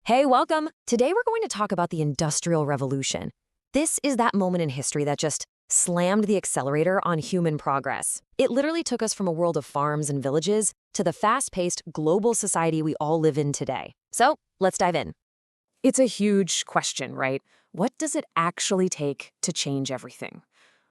Hey, welcome! Today we're going to talk about the Industrial Revolution. This is that moment in history that just slammed the accelerator on human progress. It literally took us from a world of farms and villages to the fast-paced global society we all live in today. So, let's dive in. It's a huge question, right? What does it actually take to change everything?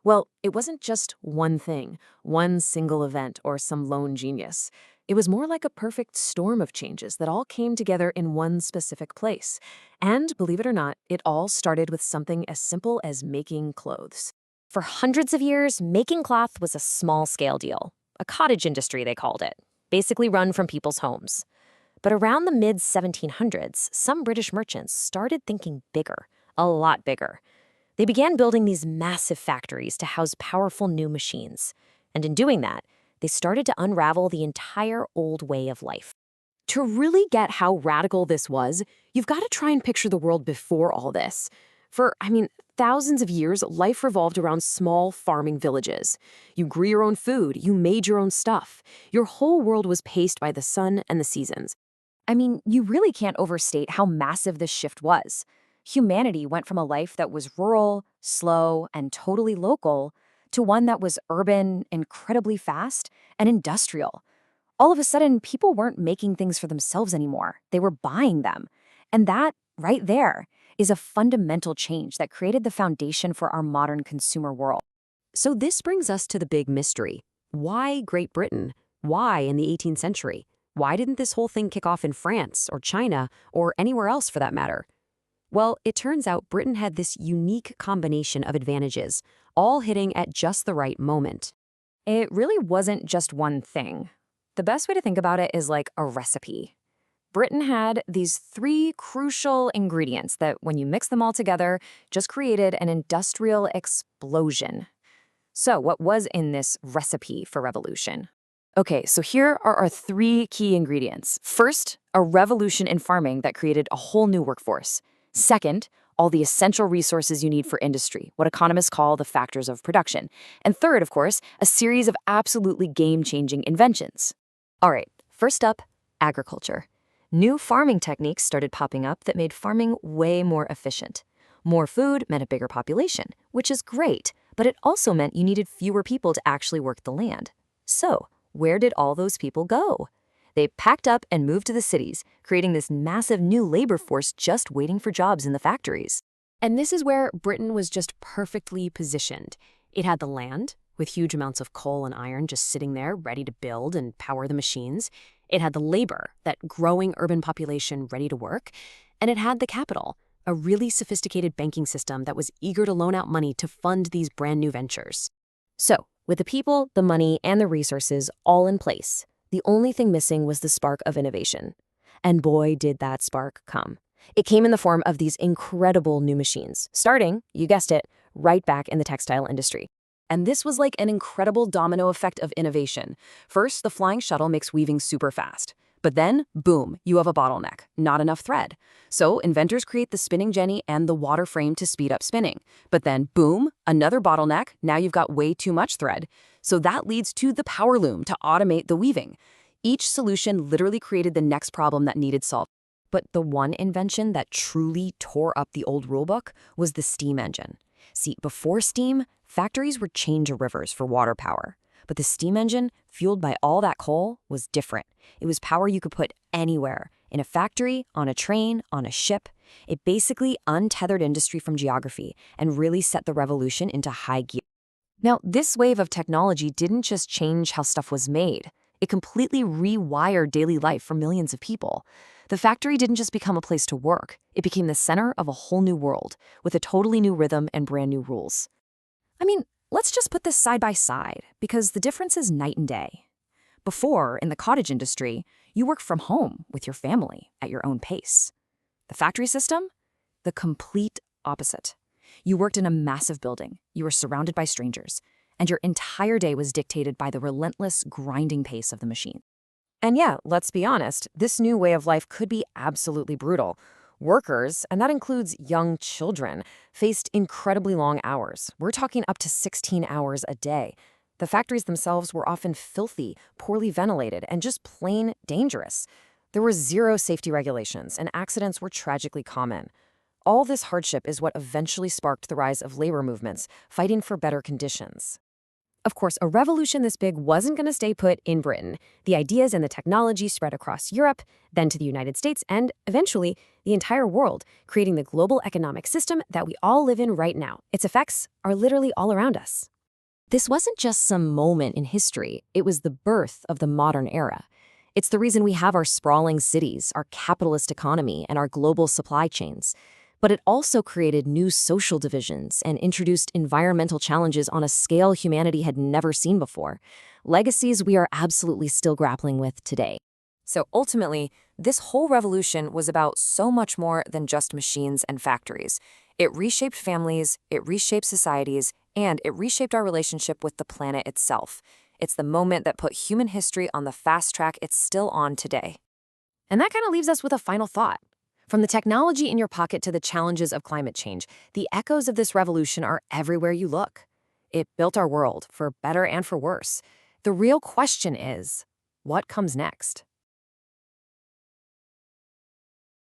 Well, it wasn't just one thing, one single event, or some lone genius. It was more like a perfect storm of changes that all came together in one specific place. And believe it or not, it all started with something as simple as making clothes. For hundreds of years, making cloth was a small-scale deal. A cottage industry, they called it, basically run from people's homes. But around the mid-1700s, some British merchants started thinking bigger, a lot bigger. They began building these massive factories to house powerful new machines. And in doing that, they started to unravel the entire old way of life. To really get how radical this was, you've got to try and picture the world before all this. For thousands of years, life revolved around small farming villages. You grew your own food, you made your own stuff. Your whole world was paced by the sun and the seasons. You really can't overstate how massive this shift was. Humanity went from a life that was rural, slow, and totally local to one that was urban, incredibly fast, and industrial. All of a sudden, people weren't making things for themselves anymore. They were buying them. And that, right there, is a fundamental change that created the foundation for our modern consumer world. So this brings us to the big mystery. Why Great Britain? Why in the 18th century? Why didn't this whole thing kick off in France or China or anywhere else for that matter? Well, it turns out Britain had this unique combination of advantages, all hitting at just the right moment. It really wasn't just one thing. The best way to think about it is like a recipe. Britain had these three crucial ingredients that, when you mix them all together, just created an industrial explosion. So, what was in this recipe for revolution? Okay, so here are our three key ingredients. First, a revolution in farming that created a whole new workforce. Second, all the essential resources you need for industry, what economists call the factors of production. And third, of course, a series of absolutely game-changing inventions. All right, first up, agriculture. New farming techniques started popping up that made farming way more efficient. More food meant a bigger population, which is great, but it also meant you needed fewer people to actually work the land. So, where did all those people go? They packed up and moved to the cities, creating this massive new labor force just waiting for jobs in the factories. And this is where Britain was just perfectly positioned. It had the land, with huge amounts of coal and iron just sitting there ready to build and power the machines. It had the labor, that growing urban population ready to work. And it had the capital, a really sophisticated banking system that was eager to loan out money to fund these brand new ventures. So, with the people, the money, and the resources all in place, the only thing missing was the spark of innovation. And boy, did that spark come. It came in the form of these incredible new machines, starting, you guessed it, right back in the textile industry. And this was like an incredible domino effect of innovation. First, the flying shuttle makes weaving super fast. But then, boom, you have a bottleneck, not enough thread. So inventors create the spinning jenny and the water frame to speed up spinning. But then, boom, another bottleneck, now you've got way too much thread. So that leads to the power loom to automate the weaving. Each solution literally created the next problem that needed solved. But the one invention that truly tore up the old rulebook was the steam engine. See, before steam, factories were chained to rivers for water power. But the steam engine, fueled by all that coal, was different. It was power you could put anywhere, in a factory, on a train, on a ship. It basically untethered industry from geography and really set the revolution into high gear. Now, this wave of technology didn't just change how stuff was made. It completely rewired daily life for millions of people. The factory didn't just become a place to work. It became the center of a whole new world, with a totally new rhythm and brand new rules. Let's just put this side by side, because the difference is night and day. Before, in the cottage industry, you worked from home with your family at your own pace. The factory system? The complete opposite. You worked in a massive building, you were surrounded by strangers, and your entire day was dictated by the relentless, grinding pace of the machine. And yeah, let's be honest, this new way of life could be absolutely brutal. Workers, and that includes young children, faced incredibly long hours. We're talking up to 16 hours a day. The factories themselves were often filthy, poorly ventilated, and just plain dangerous. There were zero safety regulations, and accidents were tragically common. All this hardship is what eventually sparked the rise of labor movements, fighting for better conditions. Of course, a revolution this big wasn't going to stay put in Britain. The ideas and the technology spread across Europe, then to the United States, and eventually the entire world, creating the global economic system that we all live in right now. Its effects are literally all around us. This wasn't just some moment in history, it was the birth of the modern era. It's the reason we have our sprawling cities, our capitalist economy, and our global supply chains. But it also created new social divisions and introduced environmental challenges on a scale humanity had never seen before, legacies we are absolutely still grappling with today. So ultimately, this whole revolution was about so much more than just machines and factories. It reshaped families, it reshaped societies, and it reshaped our relationship with the planet itself. It's the moment that put human history on the fast track it's still on today. And that kind of leaves us with a final thought. From the technology in your pocket to the challenges of climate change, the echoes of this revolution are everywhere you look. It built our world, for better and for worse. The real question is, what comes next?